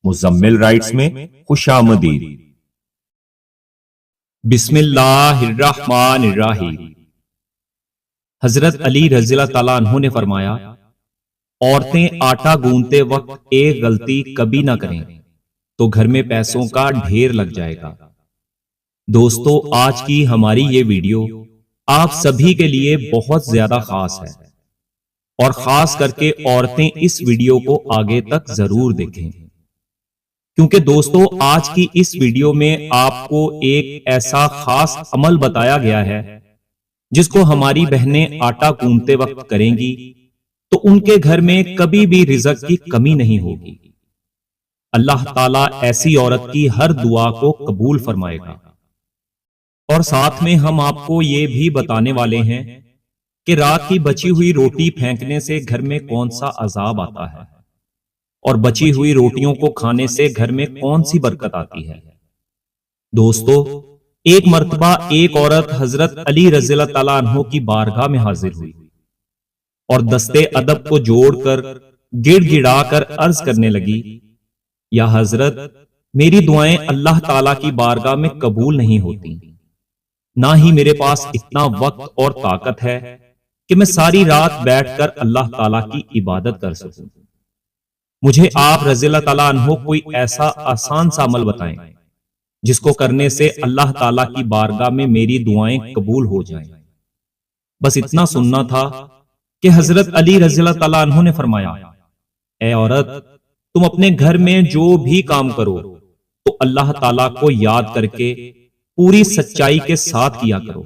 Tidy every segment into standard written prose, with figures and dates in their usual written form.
Muzammil rights میں خوش آمدید۔ بسم اللہ الرحمن الرحیم۔ حضرت علی رضی اللہ تعالیٰ عنہ نے فرمایا، عورتیں آٹا گوندتے وقت ایک غلطی کبھی نہ کریں تو گھر میں پیسوں کا ڈھیر لگ جائے گا۔ دوستو، آج کی ہماری یہ ویڈیو آپ سبھی کے لیے بہت زیادہ خاص ہے، اور خاص کر کے عورتیں اس ویڈیو کو آگے تک ضرور دیکھیں، کیونکہ دوستو آج کی اس ویڈیو میں آپ کو ایک ایسا خاص عمل بتایا گیا ہے جس کو ہماری بہنیں آٹا گوندتے وقت کریں گی تو ان کے گھر میں کبھی بھی رزق کی کمی نہیں ہوگی۔ اللہ تعالیٰ ایسی عورت کی ہر دعا کو قبول فرمائے گا۔ اور ساتھ میں ہم آپ کو یہ بھی بتانے والے ہیں کہ رات کی بچی ہوئی روٹی پھینکنے سے گھر میں کون سا عذاب آتا ہے، اور بچی ہوئی روٹیوں کو کھانے سے گھر میں کون سی برکت آتی ہے۔ دوستو، ایک مرتبہ ایک عورت حضرت علی رضی اللہ تعالیٰ عنہ کی بارگاہ میں حاضر ہوئی اور دستے ادب کو جوڑ کر گڑ گڑا کر عرض کرنے لگی، یا حضرت، میری دعائیں اللہ تعالیٰ کی بارگاہ میں قبول نہیں ہوتی، نہ ہی میرے پاس اتنا وقت اور طاقت ہے کہ میں ساری رات بیٹھ کر اللہ تعالیٰ کی عبادت کر سکوں۔ مجھے آپ رضی اللہ تعالیٰ عنہ کوئی ایسا آسان سا عمل بتائیں جس کو کرنے سے اللہ تعالیٰ کی بارگاہ میں میری دعائیں قبول ہو جائیں۔ بس اتنا سننا تھا کہ حضرت علی رضی اللہ تعالیٰ عنہ نے فرمایا، اے عورت، تم اپنے گھر میں جو بھی کام کرو تو اللہ تعالیٰ کو یاد کر کے پوری سچائی کے ساتھ کیا کرو۔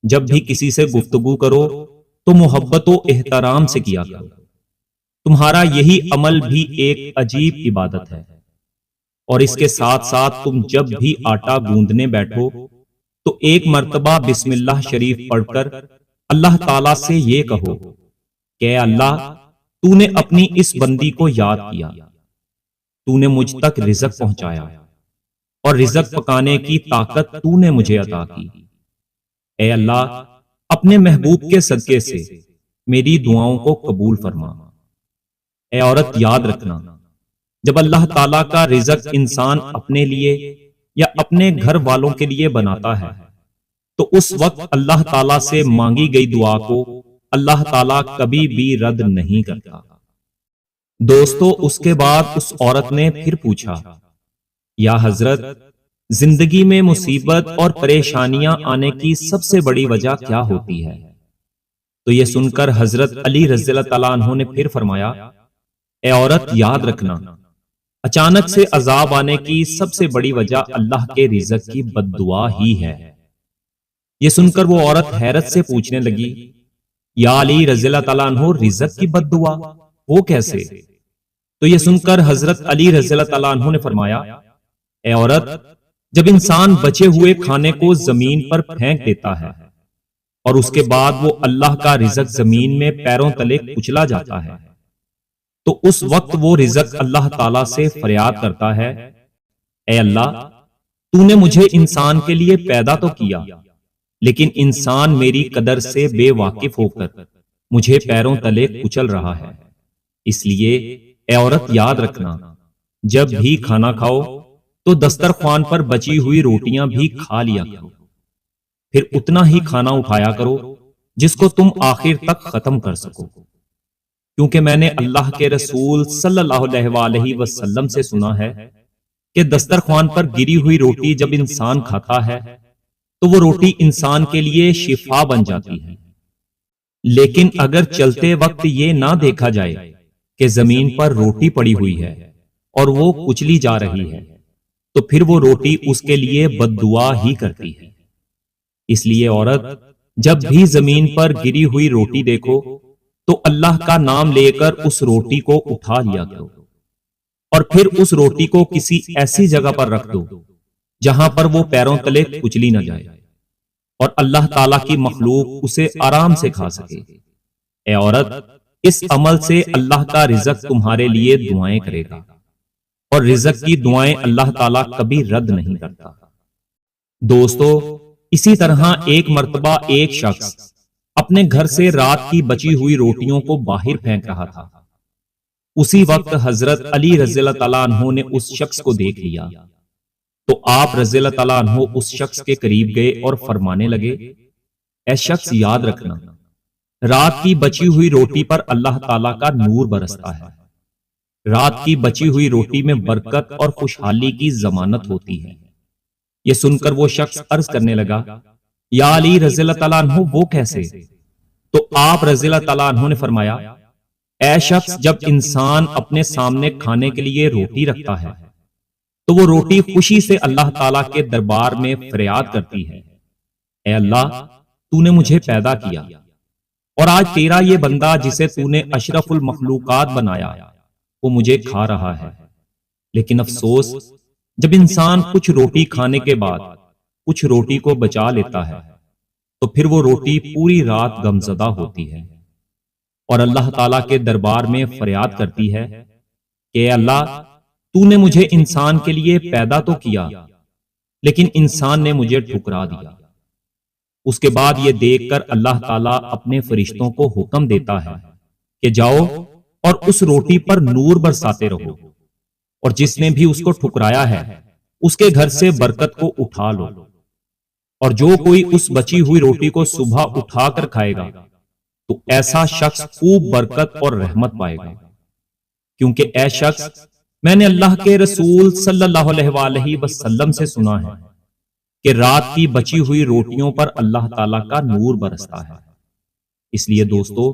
جب بھی کسی سے گفتگو کرو تو محبت و احترام سے کیا کرو۔ تمہارا یہی عمل بھی ایک عجیب عبادت ہے، اور اس کے ساتھ ساتھ تم جب بھی آٹا گوندنے بیٹھو تو ایک مرتبہ بسم اللہ شریف پڑھ کر اللہ تعالیٰ سے یہ کہو کہ اے اللہ، تو نے اپنی اس بندی کو یاد کیا، تو نے مجھ تک رزق پہنچایا، اور رزق پکانے کی طاقت تو نے مجھے عطا کی۔ اے اللہ، اپنے محبوب کے صدقے سے میری دعاؤں کو قبول فرما۔ اے عورت، یاد رکھنا، جب اللہ تعالیٰ کا رزق انسان اپنے لیے یا اپنے گھر والوں کے لیے بناتا ہے تو اس وقت اللہ تعالیٰ سے مانگی گئی دعا کو اللہ تعالیٰ کبھی بھی رد نہیں کرتا۔ دوستو، اس کے بعد اس عورت نے پھر پوچھا، یا حضرت، زندگی میں مصیبت اور پریشانیاں آنے کی سب سے بڑی وجہ کیا ہوتی ہے؟ تو یہ سن کر حضرت علی رضی اللہ تعالیٰ عنہ نے پھر فرمایا، اے عورت، یاد رکھنا، اچانک سے عذاب آنے کی سب سے بڑی وجہ اللہ کے رزق کی بد دعا ہی ہے۔ یہ سن کر وہ عورت حیرت سے پوچھنے لگی، یا علی رضی اللہ تعالیٰ عنہ، رزق کی بد دعا وہ کیسے؟ تو یہ سن کر حضرت علی رضی اللہ تعالیٰ عنہ نے فرمایا، اے عورت، جب انسان بچے ہوئے کھانے کو زمین پر پھینک دیتا ہے اور اس کے بعد وہ اللہ کا رزق زمین میں پیروں تلے کچلا جاتا ہے تو اس وقت وہ رزق اللہ تعالیٰ سے فریاد کرتا ہے، اے اللہ، تو نے مجھے انسان کے لیے پیدا تو کیا، لیکن انسان میری قدر سے بے واقف ہو کر مجھے پیروں تلے کچل رہا ہے۔ اس لیے اے عورت، یاد رکھنا، جب بھی کھانا کھاؤ تو دسترخوان پر بچی ہوئی روٹیاں بھی کھا لیا کرو، پھر اتنا ہی کھانا اٹھایا کرو جس کو تم آخر تک ختم کر سکو، کیونکہ میں نے اللہ کے رسول صلی اللہ علیہ وآلہ وسلم سے سنا ہے کہ دسترخوان پر گری ہوئی روٹی جب انسان کھاتا ہے تو وہ روٹی انسان کے لیے شفا بن جاتی ہے، لیکن اگر چلتے وقت یہ نہ دیکھا جائے کہ زمین پر روٹی پڑی ہوئی ہے اور وہ کچلی جا رہی ہے تو پھر وہ روٹی اس کے لیے بد دعا ہی کرتی ہے۔ اس لیے عورت، جب بھی زمین پر گری ہوئی روٹی دیکھو تو اللہ کا نام لے کر اس روٹی کو اٹھا لیا کرو، اور پھر اس روٹی کو کسی ایسی جگہ پر رکھ دو جہاں پر وہ پیروں تلے کچلی نہ جائے اور اللہ تعالیٰ کی مخلوق اسے آرام سے کھا سکے۔ اے عورت، اس عمل سے اللہ کا رزق تمہارے لیے دعائیں کرے گا، اور رزق کی دعائیں اللہ تعالیٰ کبھی رد نہیں کرتا۔ دوستو، اسی طرح ایک مرتبہ ایک شخص اپنے گھر سے رات کی بچی ہوئی روٹیوں کو باہر پھینک رہا تھا اسی وقت حضرت علی رضی اللہ تعالیٰ عنہ نے اس شخص کو دیکھ لیا تو آپ رضی اللہ تعالیٰ عنہ اس شخص کے قریب گئے اور فرمانے لگے، اے شخص یاد رکھنا، رات کی بچی ہوئی روٹی پر اللہ تعالیٰ کا نور برستا ہے۔ رات کی بچی ہوئی روٹی میں برکت اور خوشحالی کی ضمانت ہوتی ہے۔ یہ سن کر وہ شخص عرض کرنے لگا، یا علی رضی اللہ تعالیٰ عنہ وہ کیسے؟ تو آپ رضی اللہ تعالیٰ عنہ نے فرمایا، اے شخص، جب انسان اپنے سامنے کھانے کے لیے روٹی رکھتا ہے تو وہ روٹی خوشی سے اللہ تعالیٰ کے دربار میں فریاد کرتی ہے، اے اللہ، تو نے مجھے پیدا کیا اور آج تیرا یہ بندہ جسے تو نے اشرف المخلوقات بنایا وہ مجھے کھا رہا ہے۔ لیکن افسوس، جب انسان کچھ روٹی کھانے کے بعد کچھ روٹی کو بچا لیتا ہے تو پھر وہ روٹی پوری رات غمزدہ ہوتی ہے اور اللہ تعالیٰ کے دربار میں فریاد کرتی ہے کہ اے اللہ، تو نے مجھے انسان کے لیے پیدا تو کیا لیکن انسان نے مجھے ٹھکرا دیا۔ اس کے بعد یہ دیکھ کر اللہ تعالیٰ اپنے فرشتوں کو حکم دیتا ہے کہ جاؤ اور اس روٹی پر نور برساتے رہو، اور جس نے بھی اس کو ٹھکرایا ہے اس کے گھر سے برکت کو اٹھا لو، اور جو کوئی اس بچی ہوئی روٹی کو صبح اٹھا کر کھائے گا تو ایسا شخص خوب برکت اور رحمت پائے گا۔ کیونکہ اے شخص، میں نے اللہ کے رسول صلی اللہ علیہ وآلہ وسلم سے سنا ہے کہ رات کی بچی ہوئی روٹیوں پر اللہ تعالیٰ کا نور برستا ہے۔ اس لیے دوستو،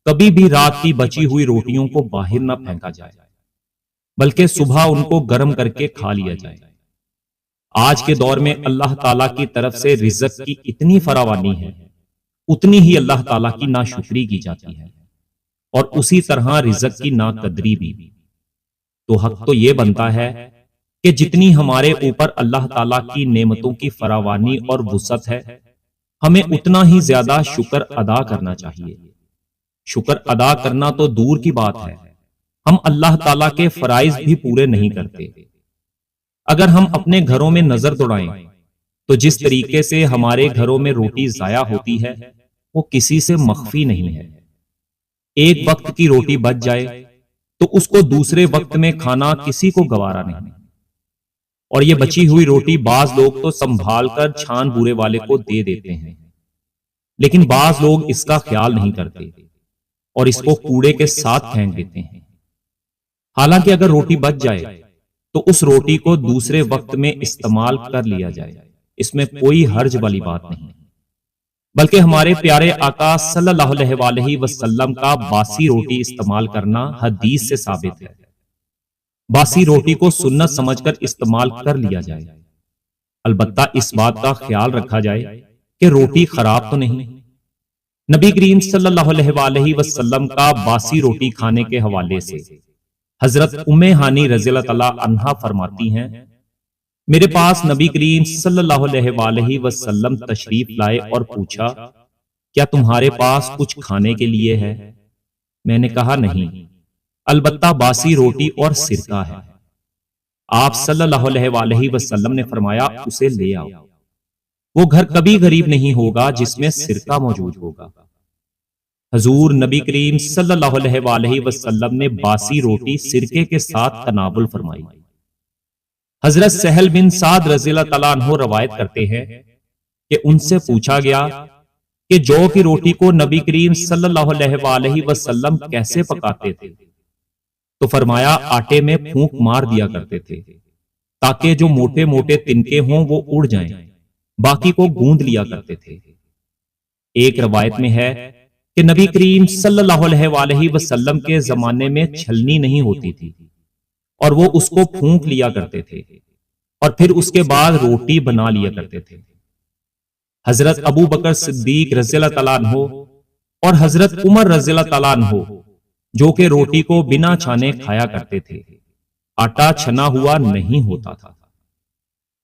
کبھی بھی رات کی بچی ہوئی روٹیوں کو باہر نہ پھینکا جائے بلکہ صبح ان کو گرم کر کے کھا لیا جائے۔ آج کے دور میں اللہ تعالیٰ کی طرف سے رزق کی اتنی فراوانی ہے، اتنی ہی اللہ تعالیٰ کی ناشکری کی جاتی ہے، اور اسی طرح رزق کی ناقدری بھی۔ تو حق تو یہ بنتا ہے کہ جتنی ہمارے اوپر اللہ تعالیٰ کی نعمتوں کی فراوانی اور وسعت ہے، ہمیں اتنا ہی زیادہ شکر ادا کرنا چاہیے۔ شکر ادا کرنا تو دور کی بات ہے، ہم اللہ تعالیٰ کے فرائض بھی پورے نہیں کرتے۔ اگر ہم اپنے گھروں میں نظر دوڑائیں تو جس طریقے سے ہمارے گھروں میں روٹی ضائع ہوتی ہے وہ کسی سے مخفی نہیں ہے۔ ایک وقت کی روٹی بچ جائے تو اس کو دوسرے وقت میں کھانا کسی کو گوارا نہیں، اور یہ بچی ہوئی روٹی بعض لوگ تو سنبھال کر چھان بورے والے کو دے دیتے ہیں، لیکن بعض لوگ اس کا خیال نہیں کرتے اور اس کو کوڑے کے ساتھ پھینک دیتے ہیں۔ حالانکہ اگر روٹی بچ جائے تو اس روٹی کو دوسرے وقت میں استعمال کر لیا جائے، اس میں کوئی حرج والی بات نہیں، بلکہ ہمارے پیارے آقا صلی اللہ علیہ وآلہ وسلم کا باسی روٹی استعمال کرنا حدیث سے ثابت ہے۔ باسی روٹی کو سنت سمجھ کر استعمال کر لیا جائے، البتہ اس بات کا خیال رکھا جائے کہ روٹی خراب تو نہیں۔ نبی کریم صلی اللہ علیہ وآلہ وسلم کا باسی روٹی کھانے کے حوالے سے حضرت ام ہانی رضی اللہ تعالیٰ عنہا فرماتی ہیں، میرے پاس نبی کریم صلی اللہ علیہ وآلہ وسلم تشریف لائے اور پوچھا، کیا تمہارے پاس کچھ کھانے کے لیے ہے؟ میں نے کہا نہیں، البتہ باسی روٹی اور سرکہ ہے۔ آپ صلی اللہ علیہ وآلہ وسلم نے فرمایا، اسے لے آؤ، وہ گھر کبھی غریب نہیں ہوگا جس میں سرکہ موجود ہوگا۔ حضور نبی کریم صلی اللہ علیہ وآلہ وسلم نے باسی روٹی سرکے کے ساتھ تناول فرمائی۔ حضرت سہل بن سعد رضی اللہ تعالیٰ عنہ روایت کرتے ہیں کہ ان سے پوچھا گیا کہ جو کی روٹی کو نبی کریم صلی اللہ علیہ وآلہ وسلم کیسے پکاتے تھے؟ تو فرمایا، آٹے میں پھونک مار دیا کرتے تھے تاکہ جو موٹے موٹے تنکے ہوں وہ اڑ جائیں، باقی کو گوندھ لیا کرتے تھے۔ ایک روایت میں ہے کہ نبی کریم صلی اللہ علیہ وآلہ وسلم کے زمانے میں چھلنی نہیں ہوتی تھی اور وہ اس کو پھونک لیا کرتے تھے اور پھر اس کے بعد روٹی بنا لیا کرتے تھے۔ حضرت ابو بکر صدیق رضی اللہ تعالیٰ عنہ اور حضرت عمر رضی اللہ تعالیٰ عنہ جو کہ روٹی کو بنا چھانے کھایا کرتے تھے، آٹا چھنا ہوا نہیں ہوتا تھا۔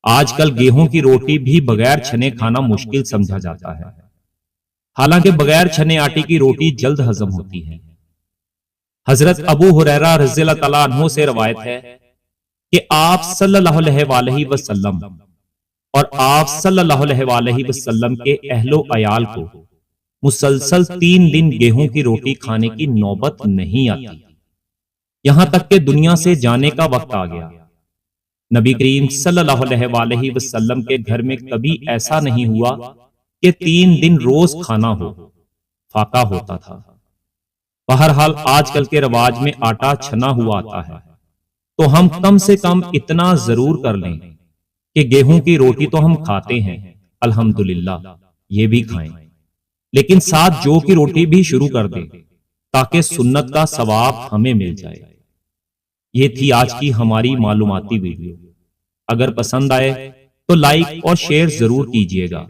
آج کل گیہوں کی روٹی بھی بغیر چھنے کھانا مشکل سمجھا جاتا ہے، حالانکہ بغیر چھنے آٹے کی روٹی جلد ہضم ہوتی ہے۔ حضرت ابو ہریرہ رضی اللہ تعالیٰ عنہ سے روایت ہے کہ آپ صلی اللہ علیہ وآلہ وسلم اور آپ صلی اللہ علیہ وآلہ وسلم کے اہل و عیال کو مسلسل 3 دن گیہوں کی روٹی کھانے کی نوبت نہیں آتی۔ یہاں تک کہ دنیا سے جانے کا وقت آ گیا۔ نبی کریم صلی اللہ علیہ وآلہ وسلم کے گھر میں کبھی ایسا نہیں ہوا کہ 3 دن روز کھانا ہو، فاقہ ہوتا تھا۔ بہرحال آج کل کے رواج میں آٹا چھنا ہوا آتا ہے، تو ہم کم سے کم اتنا ضرور کر لیں کہ گیہوں کی روٹی تو ہم کھاتے ہیں، الحمدللہ یہ بھی کھائیں، لیکن ساتھ جو کی روٹی بھی شروع کر دیں تاکہ سنت کا ثواب ہمیں مل جائے۔ یہ تھی آج کی ہماری معلوماتی ویڈیو۔ اگر پسند آئے تو لائک اور شیئر ضرور کیجیے گا،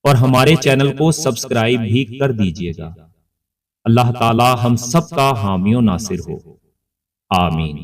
اور ہمارے چینل کو سبسکرائب بھی کر دیجیے گا۔ اللہ تعالی ہم سب کا حامی و ناصر ہو، آمین۔